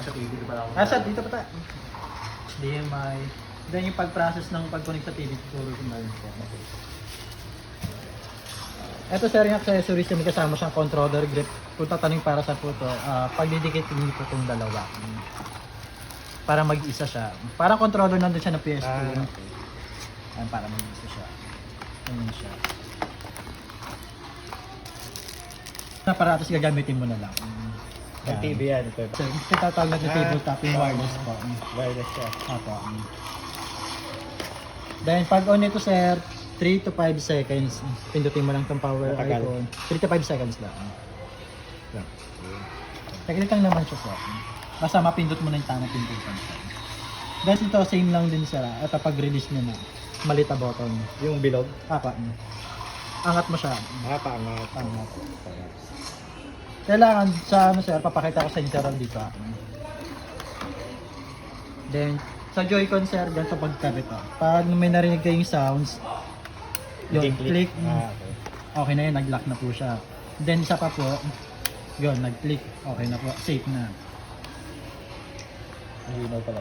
sa TV, di ba ako? Sir, dito pa tayo. HDMI. Then yung pag-process ng pag-connect sa TV, siguro yung balance po. Ito sir, yung accessories na may kasama siyang controller grip. Kung tatanong para sa photo, pagdidikit niyo po itong dalawa. Para mag-isa siya. Parang controller nandun siya ng PS2. Okay. Ayan, para mag-isa siya. Ayan siya. Na aparatos gagamitin mo na lang. Ang TV yan. Ito. Sir, tatawag natin tabletop yung wireless po. Wireless siya. Apo. Then pag on ito sir, 3 to 5 seconds. Pindutin mo lang tong power Matagal. icon. 3 to 5 seconds lang. Yan. Saglit lang naman siya sir. Basta mapindot mo na yung tamang pindutan sir. Then ito same lang din sir. At pag-release nyo na, malit na button. Yung bilog. Apa. Angat mo siya. Paangat. Angat. Kailangan sa ano sir, papakita ko sa inyo dito. Then sa Joy-Con sir, dyan sa pagkabit. Pag may narinig kayong sounds, yun, click. Okay. Okay na yun, nag-lock na po siya. Then isa pa po, yun, nag-click. Okay na po, safe na. Malinaw pala.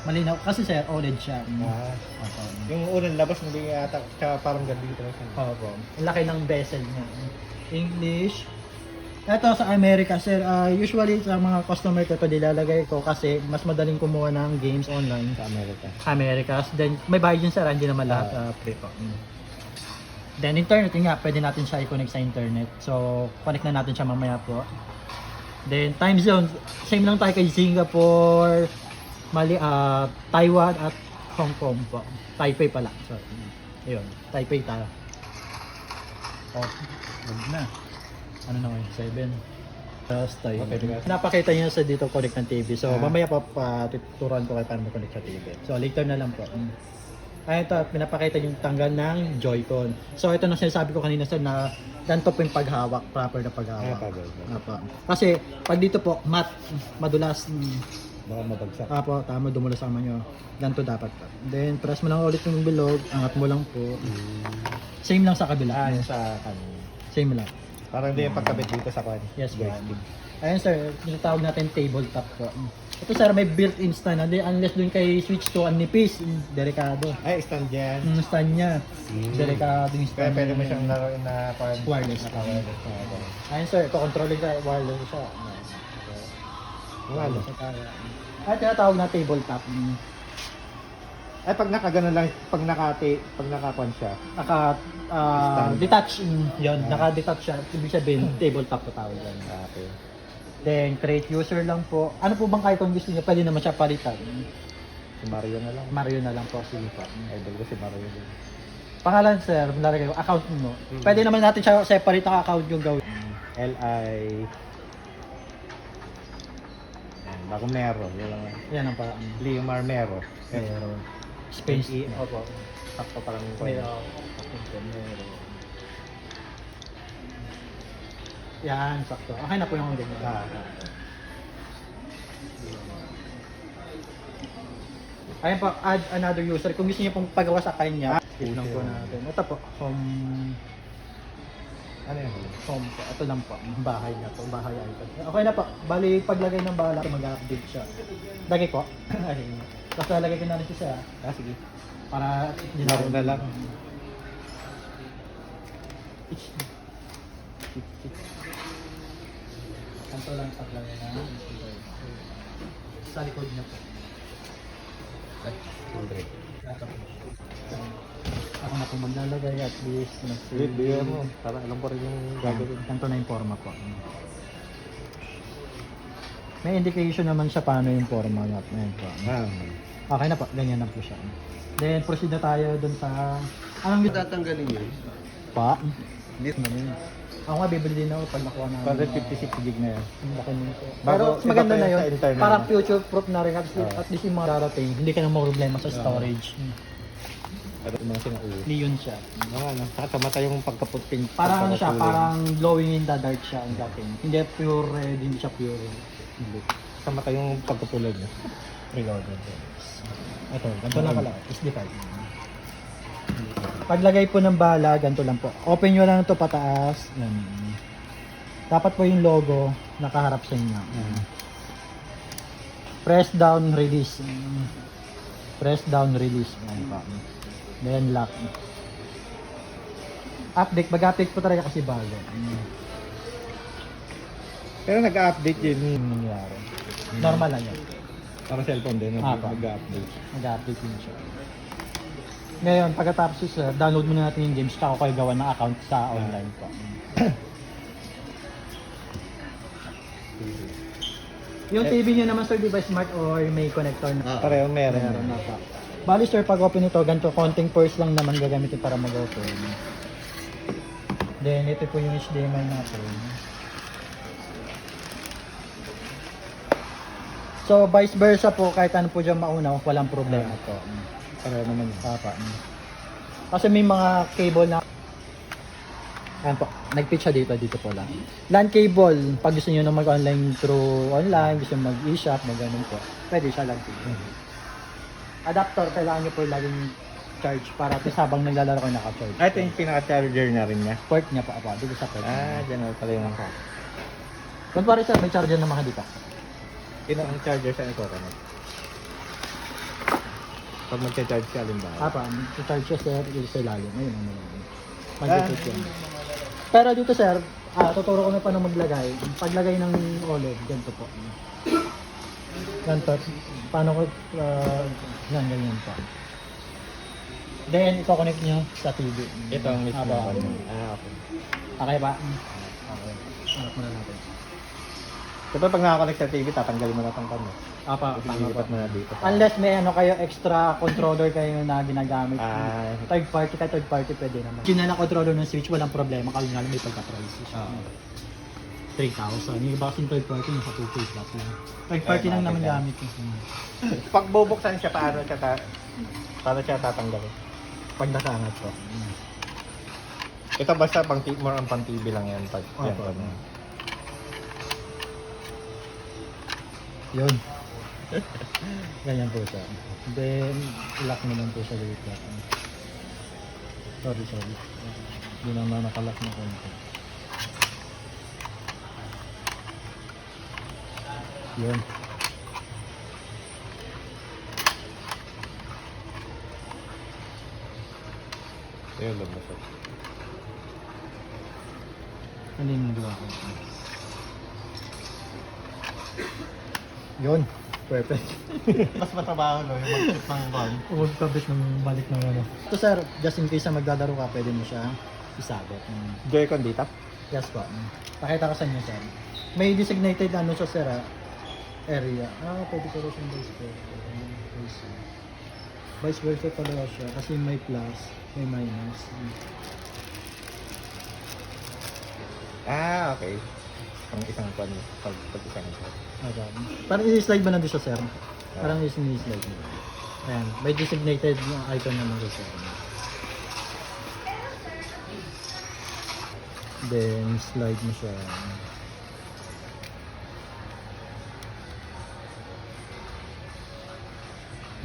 Malinaw, kasi sir, OLED siya. Opo. Yung unang labas, hindi yata, tsaka parang ganito lang siya. Opo. Ang laki ng bezel niya. English. Ito sa America, sir, usually sa mga customer ko ito nilalagay ko kasi mas madaling kumuha ng games online Sa Amerika. Americas. Then may bayad yun sir, hindi naman lahat free po. Then internet, yun nga, pwede natin siya i-connect sa internet. So, connect na natin siya mamaya po. Then time zone, same lang tayo kay Singapore, Taiwan at Hong Kong po. Taipei pala. So, ayun, Taipei tayo. Oh, good na. Ano na ngayon? 7. Tapos tayo. Okay, diba? Napakita niyo sa dito connect ng TV. So, mamaya pa tuturuan ko kayo paano mag-connect sa TV. So, later na lang po. Ay, ito, pinapakita yung tanggal ng Joy-Con. So, ito na sinasabi ko kanina sir na ganito po yung paghawak, proper na paghawak. Apa. Kasi, pag dito po, madulas. Baka mabagsak. Apo, tama, dumulas sama nyo. Ganito dapat po. Then, press mo lang ulit yung bilog, angat mo lang po. Same lang sa kabila. Yung sa kanin. Same lang. Parang hindi yung pagkabit dito sa kanin. Yes, po. Ayun sir, tinatawag natin tabletop po. Ito sir, may built-in stand. Unless dun kay switch to ang nipis, delikado. Ay, stand yan. Yung stand niya, delikado yung Kaya stand. pwede mo niya. siyang laruin na parang Wireless. Wireless. Ayun sir, ito controlling ka, wireless siya. Ano? Ay, tinatawag na tabletop. Ay, pag nakagano lang, pag nakakuan siya. Detach, yun, naka-detach siya. Ibig sabihin, tabletop na tawag yan. Okay. Then, create user lang po. Ano po bang kahit kung gusto niyo, pwede naman siya palitan. Si Mario na lang. Mario na lang po, sige po. Idol ko si Mario din. Pangalan sir, nalagay ko, account mo. Pwede naman natin siya separate ang account yung gawin. L.I. Bago Mero. Yun lang. Yan ang parang Leomar Mero. Mero. Space. Opo. Sakto parang Mero. Yan, sakto. Okay na po yung ganyan. Ayan po, add another user. Kung gusto niyo pong pagawa sa kanya, click lang po natin. Ito po, Ano yun? home po. Ito lang po, bahay na po, bahay icon. Okay na po, bali paglagay ng bahala, mag-update siya. Lagay po. Ayun. Tapos lalagay ko na rin siya. Sige. Para Laro na lang. Kanto lang paglagay na. Sa likod niya po. Ako na po maglalagay at least. Bigyan mo. Para alam ko rin yung gagawin. Kanto na yung forma po. May indication naman siya paano yung forma niya. Ayan po. Okay na po, ganyan na po siya. Then proceed na tayo dun sa... Anong Tatanggalin yun? pa? Ako nga bibili din ako pag nakuha na. 156 gig na yan. Ang laki nito. Bago- Pero mas maganda iba pa na yun yun. sa internet. Parang future proof na rin. At least yung mga darating, hindi ka na problema sa storage. Pero yung mga sinuuwi. Neon siya. Mga ano, saka yung pagkaputin. Parang ano siya, parang glowing in the dark siya ang dating. Hindi pure red, hindi siya pure red. Hindi. Saka yung pagkapulad niya. Reloaded. Ito, ganito lang pala. SD card. Paglagay po ng bala, ganito lang po. Open nyo lang ito pataas. Yan. Dapat po yung logo nakaharap sa inyo. Press down, release. Press down, release. Ayan pa. Then lock. Update, mag-update po talaga kasi bago. Pero nag-update din. Yung nangyari. Normal lang yan. Para cellphone din, Pa. nag-update. Mag-update din siya. Ngayon, pagkatapos download muna natin yung games, tsaka ko kayo gawa ng account sa online po. Yung TV nyo naman sir, di ba smart or may connector na? Pareho meron. Meron na pa. Bali sir, pag open ito, ganito, konting force lang naman gagamitin para mag-open. Then, ito po yung HDMI natin. So, vice versa po, kahit ano po dyan mauna, walang problema po. Pareho naman yun. Papa. Kasi may mga cable na ayan po, nag-pitch siya dito po lang. LAN cable, pag gusto niyo na mag-online through online, gusto niyo mag-e-shop, mag-ganun po, pwede siya LAN cable. Adapter, kailangan niyo po laging charge para at least habang naglalaro kayo naka-charge. Ito yung pinaka-charger na rin niya. Port niya pa, dito sa port. Dyan pala yung Kung pare sir, may charger naman ka dito. Ito ang charger sa i-connect. Pag mag-charge ka, alimbawa. Charge siya sir, dito sa ilalim. Ayun, ano yun. Mag-pitch yan. Pero dito sir, tuturo ko na paano maglagay. Paglagay ng OLED, ganito po. Ganito. Paano ko, ganyan pa. Then, i-connect nyo sa TV. Ito ang mismo. Okay. Okay. Okay ba? Okay. Harap muna natin. Diba pag nakakonect sa TV, tatanggalin mo na itong kanya. Tama Ilipat po. mo na dito. Unless may ano kayo, extra controller kayo na ginagamit. Third party, kahit third party pwede naman. Yung na controller ng Switch, walang problema. Kasi nga lang may pagka-price siya. 3,000. Yung iba kasing third party, nasa 2K plus lang. Third party lang naman gamit yung Pag bubuksan siya, paano siya tatanggalin? pag nakaangat po. Ito basta more ang pang TV lang yan. Pag, yan, Opo. pag, Yun. Ganyan po siya. Then, lock naman po siya dito. Sorry. Hindi naman nakalock na konti. Yun. Ayun lang siya. Ano yung nagawa ko? Yun. Perfect. Mas matrabaho no, yung mag-chip ng van. Huwag kabit ng balik ng ano. So sir, just in case na magdadaro ka, pwede mo siya isabot. Joy-Con dito? Yes po. Pakita ko sa inyo sir. May designated ano siya sir area. Pwede ko rin siyang vice versa. Vice versa talaga siya kasi may plus, may minus. Okay. Ang isang pan, pag isang pan. Parang i-slide mo na doon siya sir. Parang i-slide mo. Ayan, may designated icon naman siya sir. Then, slide mo siya.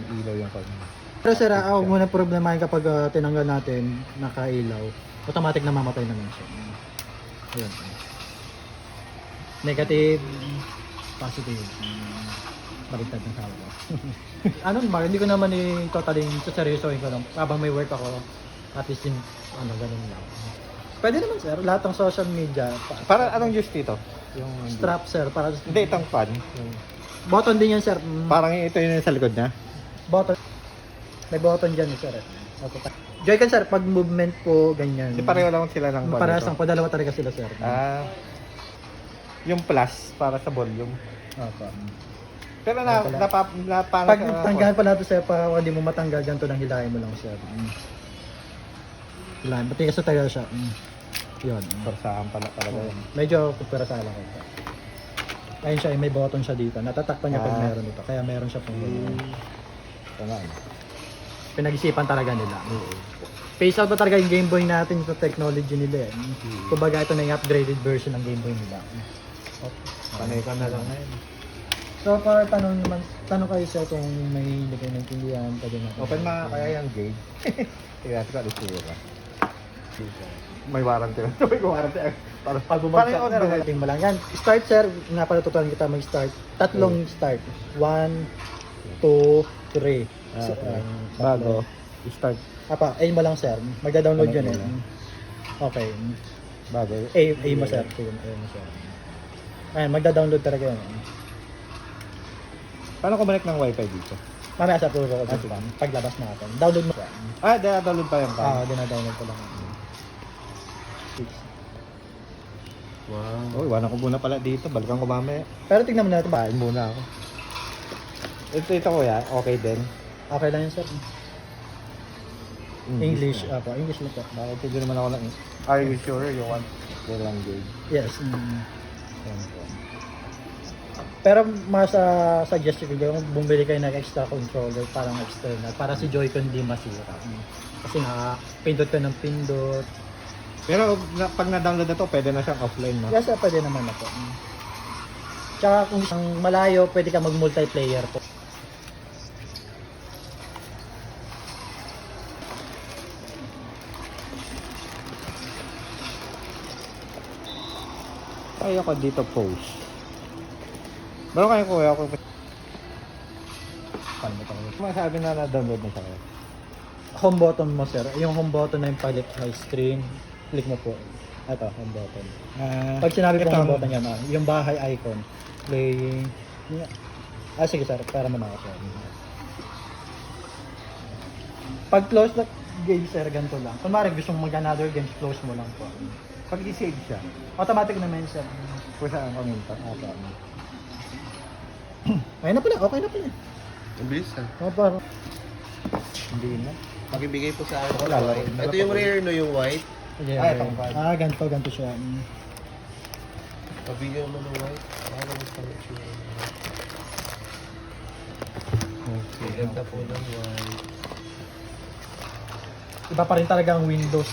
May ilaw yung pan. Pero sir, huwag mo na problemahin kapag tinanggal natin, nakailaw. Automatic na mamatay naman siya. Ayan. Negative, positive. Baliktad ng sawa ko. Ano ba, hindi ko naman totally seryosohin ko lang. Habang may work ako, at least yung, ganun lang. Pwede naman sir, lahat ng social media. Para anong use dito? Yung Strap sir, para Hindi, itong pan. Yung, button din yan sir. parang ito yung sa likod niya. Button. May button dyan sir. Joy-Con sir, pag movement po, ganyan. Hindi pareho lang sila ng pan. Parehas lang po, dalawa talaga sila sir. Yung plus para sa volume. Opo. Pero paano Pag tanggalan pala ito sir, para hindi mo matanggal, ganito nang hilahin mo lang sir. Hilahin, pati kasi tayo siya. Yun. Persahan pala talaga yun. Medyo kupera sa lang ito. Ayun siya, may button siya dito. Natatakpan niya pag meron ito. Kaya meron siya pong pinag-isipan talaga nila. Phase out pa talaga yung Game Boy natin, yung technology nila eh. Kumbaga ito na yung upgraded version ng Game Boy nila. Panay ka na lang ngayon. So for tanong kayo sir kung may hindi kayo naintindihan, pwede natin. Open kaya yung gauge. Tingnan ko ano sila. may warranty lang. May warranty. Para Pag bumagsak on na, mo lang. Yan, start sir, nga pala tuturuan kita mag-start. Tatlong start. 1, 2, 3. Bago. Start. Aim mo lang sir. Magda-download Ano yun eh. yun? Okay. Bago. Aim mo sir. Aim mo sir. Ayan, magda-download talaga yun. Paano connect ng wifi dito? Mamaya sa turo ko sa paglabas natin. Download mo siya. Download pa yung Dina-download ko lang. Wow. Iwanan ko muna pala dito. Balikan ko mamaya. Pero tignan mo na ito ba? Kain muna ako. Ito kuya, okay din. Okay lang yun sir. English. English lang po. Bakit hindi naman ako lang. Are you sure you want the language? Yes. Pero mas suggest ko kung bumili kayo ng extra controller parang external para si Joy-Con hindi masira. Kasi pindot ka ng pindot. Pero pag na-download na to, pwede na siyang offline, no? Yes, pwede naman na po. Tsaka kung isang malayo, pwede ka mag-multiplayer po. Kaya ko dito post. Meron kayo kuya ako. Paano ba ito? Masabi na na-download na siya kayo. Home button mo sir. Yung home button na yung palit high screen. Click mo po. Ito, home button. Pag sinabi ko home button yan, yung bahay icon. Playing. Sige sir, para mo na ako. Pag close na game sir, ganito lang. Kung maaaring gusto mo mag-another games, close mo lang po. Pag i-save siya, Automatic naman sir. kung saan ang paminta. Ayun na pala, okay na pala. Ang bilis ha. Parang. Hindi na. Pakibigay po sa akin. Wala, wala. Ito yung rare no, yung white. Yeah, Itong ganito siya. Pabigyan mo ng white. Ano mo sa itsura? Okay. Ganda po ng white. Iba pa rin talaga ang Windows.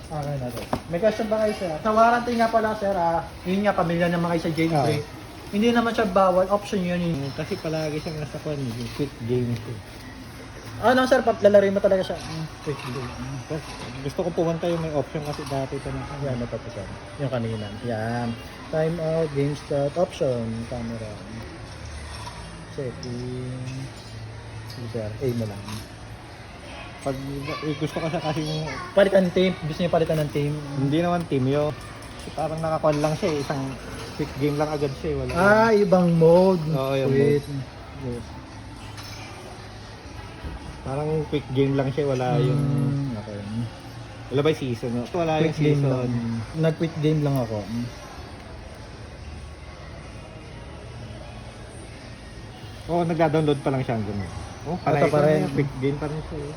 Okay na to. May question ba kayo sir? Sa warranty nga pala sir, yun nga, pamilya naman kayo sa jailbreak. Hindi naman siya bawal, option yun yung... Kasi palagi siyang nasa kwan, yung quick games. Ano sir, lalarin mo talaga siya. Quick game. Gusto ko pumunta yung may option kasi dati ito na. Yan, ito sir. Yung kanina. Yan. Time out, game start, option, camera. Settings. Sige sir, aim mo lang. Pag gusto ko siya kasi Palitan ng team. Gusto niyo palitan ng team. hindi naman team yun. Parang nakakon lang siya, isang quick game lang agad siya. Wala. Ibang mode. Oo, yung Wait. Yes. Parang quick game lang siya, wala yung... Okay. Wala ba yung season? No? Wala yung Quick game season. lang. Nag-quick game lang ako. Oo, nag-download pa lang siya hanggang. Oh, Ito pa rin. Quick game pa rin siya.